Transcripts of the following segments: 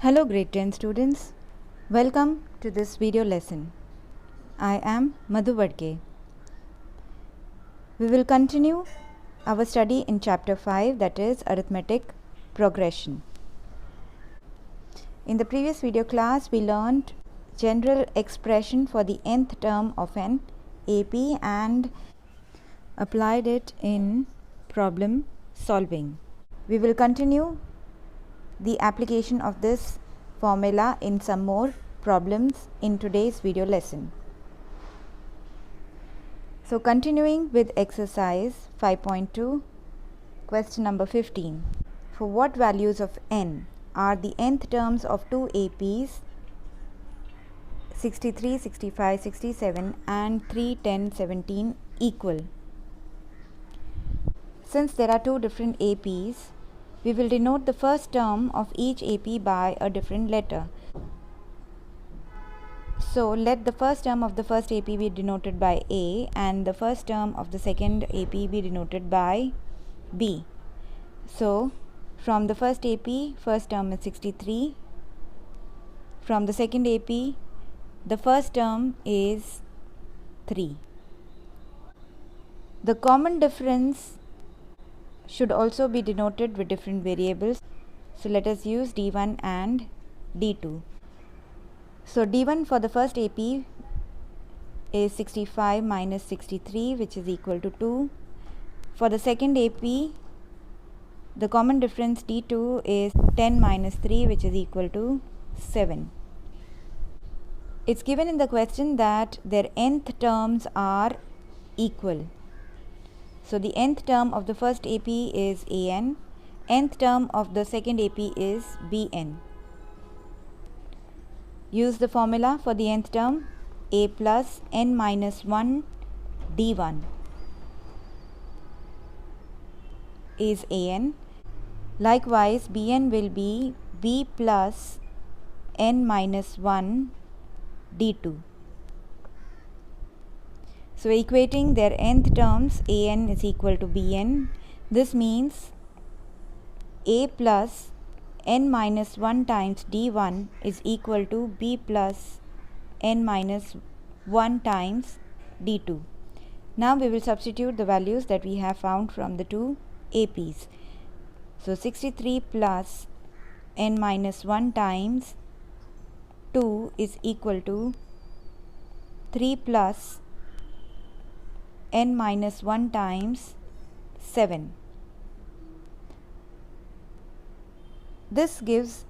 Hello grade 10 students, welcome to this video lesson. I am Madhu Vadke. We will continue our study in chapter 5, that is arithmetic progression. In the previous video class we learned general expression for the nth term of an AP and applied it in problem solving. We will continue the application of this formula in some more problems in today's video lesson. So continuing with exercise 5.2, question number 15. For what values of n are the nth terms of two APs 63, 65, 67 and 3, 10, 17 equal? Since there are two different APs, we will denote the first term of each AP by a different letter. So let the first term of the first AP be denoted by A and the first term of the second AP be denoted by B. So from the first AP, first term is 63. From the second AP, the first term is 3. The common difference should also be denoted with different variables. So let us use D1 and D2. So D1 for the first AP is 65 minus 63, which is equal to 2. For the second AP, the common difference D2 is 10 minus 3, which is equal to 7. It's given in the question that their nth terms are equal. So the nth term of the first AP is AN, nth term of the second AP is BN. Use the formula for the nth term, A plus n minus 1 D1 is AN. Likewise, BN will be B plus n minus 1 D2. So equating their nth terms, AN is equal to BN. This means A plus n minus 1 times D1 is equal to B plus n minus 1 times D2. Now we will substitute the values that we have found from the two APs. So 63 plus n minus 1 times 2 is equal to 3 plus n minus 1 times 7. This gives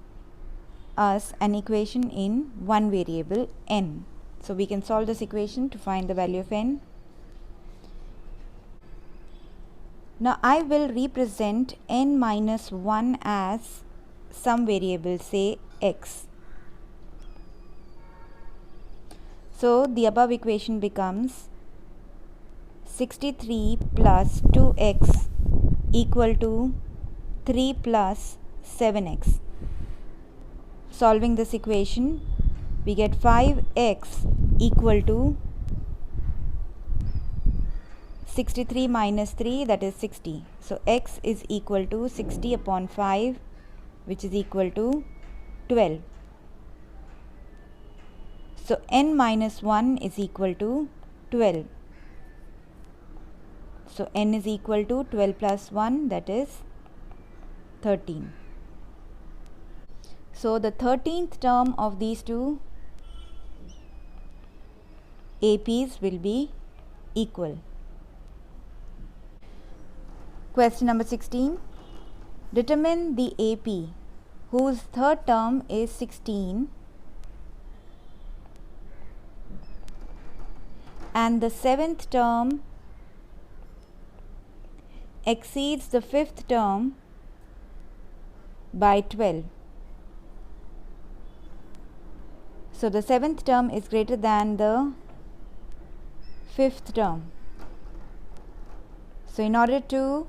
us an equation in one variable n. So we can solve this equation to find the value of n. Now I will represent n minus 1 as some variable, say x. So the above equation becomes 63 plus 2x equal to 3 plus 7x. Solving this equation, we get 5x equal to 63 minus 3, that is 60. So x is equal to 60 upon 5, which is equal to 12. So n minus 1 is equal to 12. So n is equal to 12 plus 1, that is 13. So the 13th term of these two APs will be equal. Question number 16. Determine the AP whose third term is 16 and the seventh term exceeds the fifth term by 12. So the seventh term is greater than the fifth term. So in order to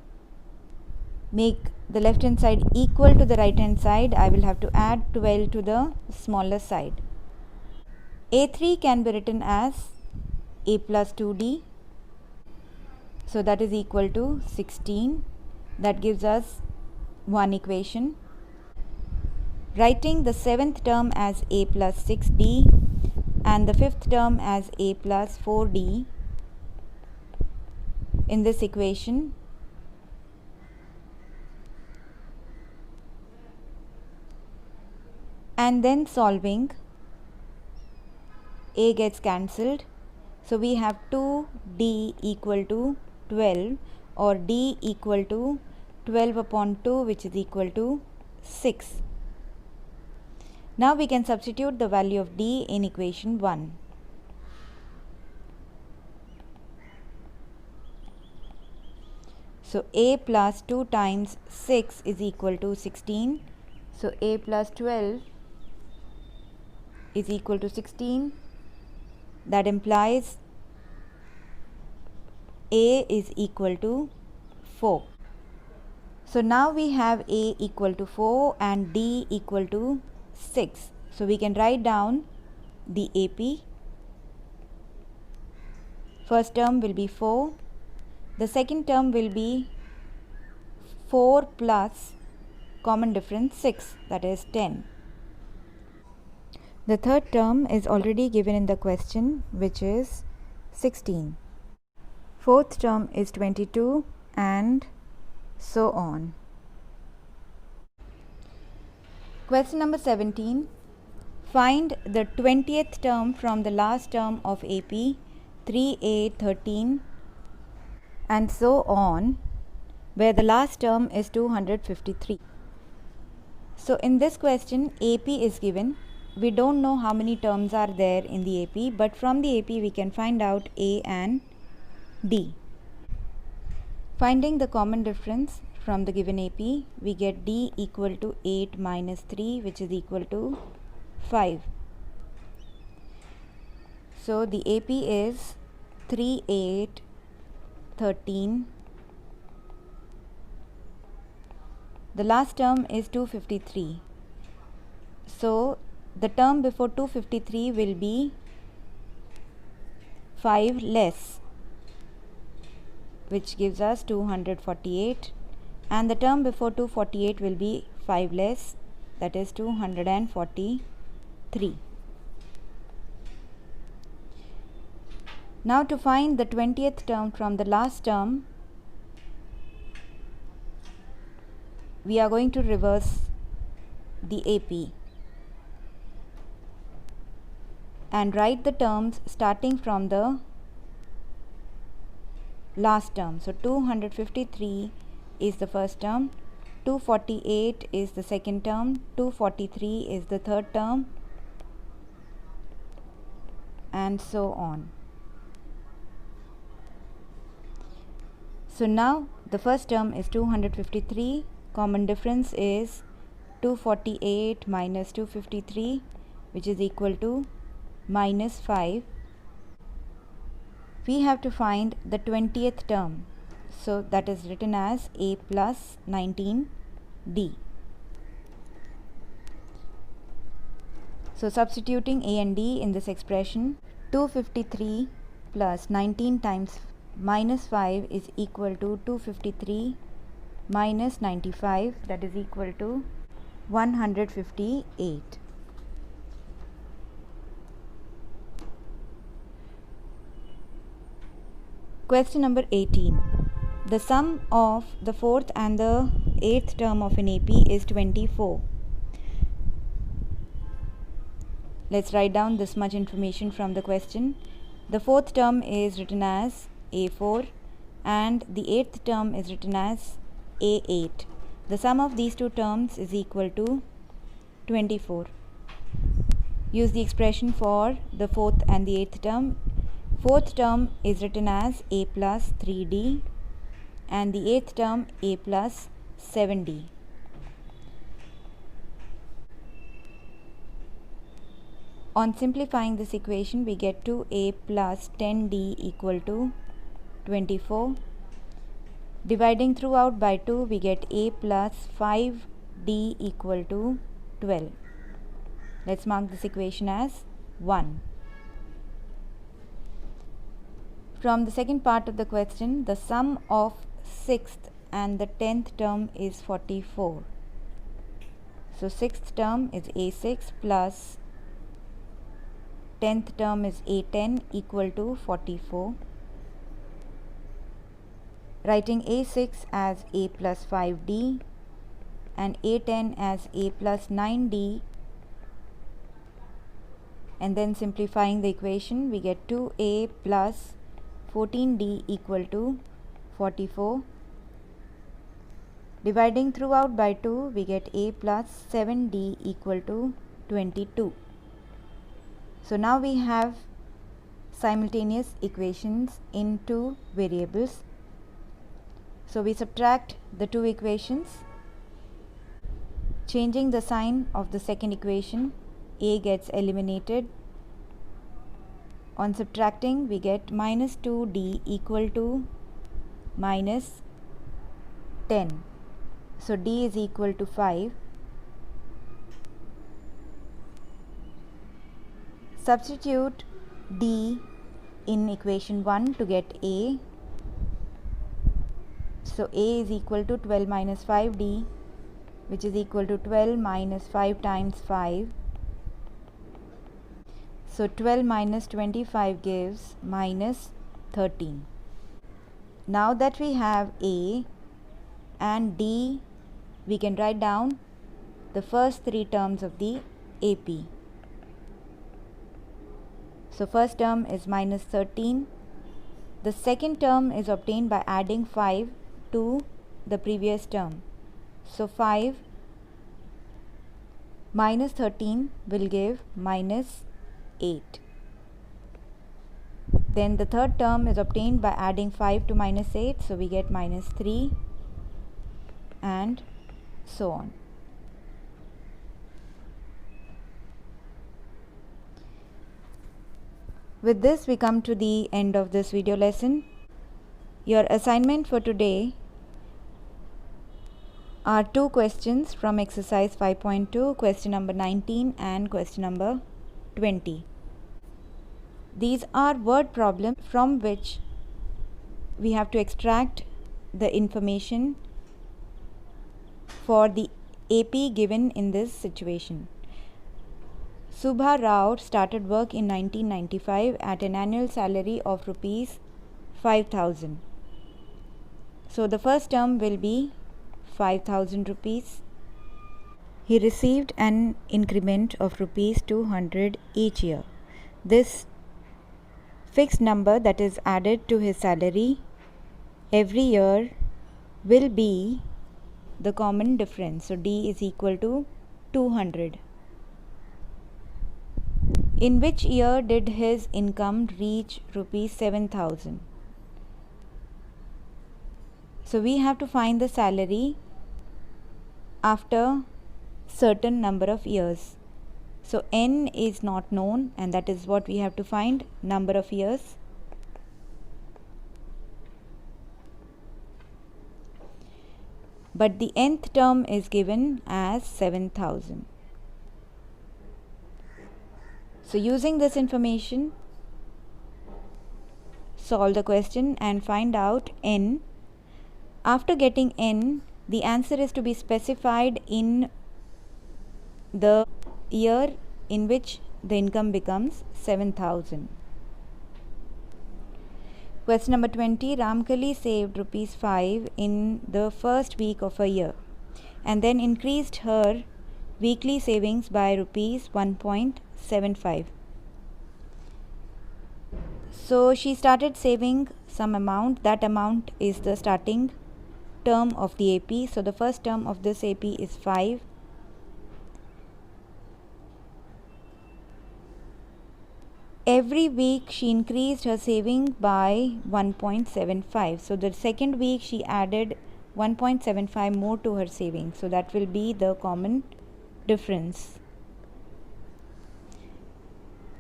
make the left hand side equal to the right hand side, I will have to add 12 to the smaller side. A3 can be written as A plus 2D. So that is equal to 16. That gives us one equation. writing the 7th term as a plus 6d and the 5th term as a plus 4d in this equation, and then solving, a gets cancelled. So we have 2d equal to 12, or d equal to 12 upon 2, which is equal to 6. Now we can substitute the value of d in equation 1. So a plus 2 times 6 is equal to 16. So a plus 12 is equal to 16. That implies a is equal to 4. So now we have a equal to 4 and d equal to 6. So we can write down the AP. First term will be 4. The second term will be 4 plus common difference 6, that is 10. The third term is already given in the question, which is 16. Fourth term is 22, and so on. Question number 17. Find the 20th term from the last term of AP, 3a, 13, and so on, where the last term is 253. So in this question, AP is given. We don't know how many terms are there in the AP, but from the AP we can find out A and D. Finding the common difference from the given AP, we get D equal to 8 minus 3, which is equal to 5. So the AP is 3, 8, 13. The last term is 253. So the term before 253 will be 5 less, which gives us 248, and the term before 248 will be 5 less, that is 243. Now to find the 20th term from the last term, we are going to reverse the AP and write the terms starting from the last term. So 253 is the first term, 248 is the second term, 243 is the third term, and so on. So now the first term is 253. Common difference is 248 minus 253, which is equal to minus 5. We have to find the 20th term. So that is written as A plus 19D. So substituting A and D in this expression, 253 plus 19 times minus 5 is equal to 253 minus 95, that is equal to 158. Question number 18. The sum of the 4th and the 8th term of an AP is 24. Let's write down this much information from the question. The 4th term is written as A4 and the 8th term is written as A8. The sum of these two terms is equal to 24. Use the expression for the 4th and the 8th term. 4th term is written as A plus 3D and the 8th term A plus 7D. On simplifying this equation, we get to A plus 10D equal to 24. Dividing throughout by 2, we get A plus 5D equal to 12. Let's mark this equation as 1. From the second part of the question, the sum of 6th and the 10th term is 44. So 6th term is A6 plus 10th term is A10 equal to 44. Writing A6 as A plus 5D and A10 as A plus 9D, and then simplifying the equation, we get 2A plus 14D equal to 44. Dividing throughout by 2, we get A plus 7D equal to 22. So now we have simultaneous equations in two variables. So we subtract the two equations. Changing the sign of the second equation, A gets eliminated. On subtracting, we get minus 2D equal to minus 10. So D is equal to 5. Substitute D in equation 1 to get A. So A is equal to 12 minus 5D, which is equal to 12 minus 5 times 5. So 12 minus 25 gives minus 13. Now that we have A and D, we can write down the first three terms of the AP. So first term is minus 13. The second term is obtained by adding 5 to the previous term. So 5 minus 13 will give minus 8. Then the third term is obtained by adding 5 to minus 8, so we get minus 3, and so on. With this, we come to the end of this video lesson. Your assignment for today are two questions from exercise 5.2, question number 19 and question number 20. These are word problems from which we have to extract the information for the AP given in this situation. Subha Rao started work in 1995 at an annual salary of rupees 5,000. So the first term will be 5,000 rupees. He received an increment of rupees 200 each year. This fixed number that is added to his salary every year will be the common difference. So D is equal to 200. In which year did his income reach rupees 7,000? So we have to find the salary after certain number of years. So N is not known, and that is what we have to find, number of years. But the nth term is given as 7,000. So using this information, solve the question and find out N. After getting N, the answer is to be specified in the year in which the income becomes 7,000. Question number 20. Ramkali saved rupees 5 in the first week of a year and then increased her weekly savings by rupees 1.75. So she started saving some amount. That amount is the starting term of the AP. So the first term of this AP is 5. Every week she increased her saving by 1.75. So the second week she added 1.75 more to her saving. So that will be the common difference.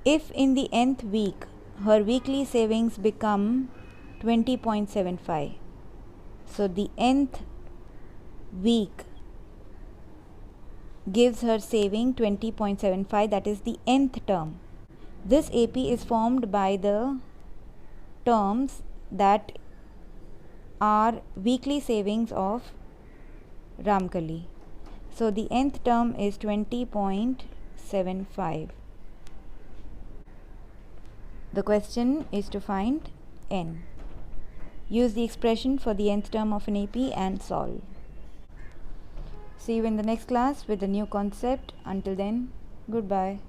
If in the nth week her weekly savings become 20.75, so the nth week gives her saving 20.75, that is the nth term. This AP is formed by the terms that are weekly savings of Ramkali. So the nth term is 20.75. The question is to find n. Use the expression for the nth term of an AP and solve. See you in the next class with a new concept. Until then, goodbye.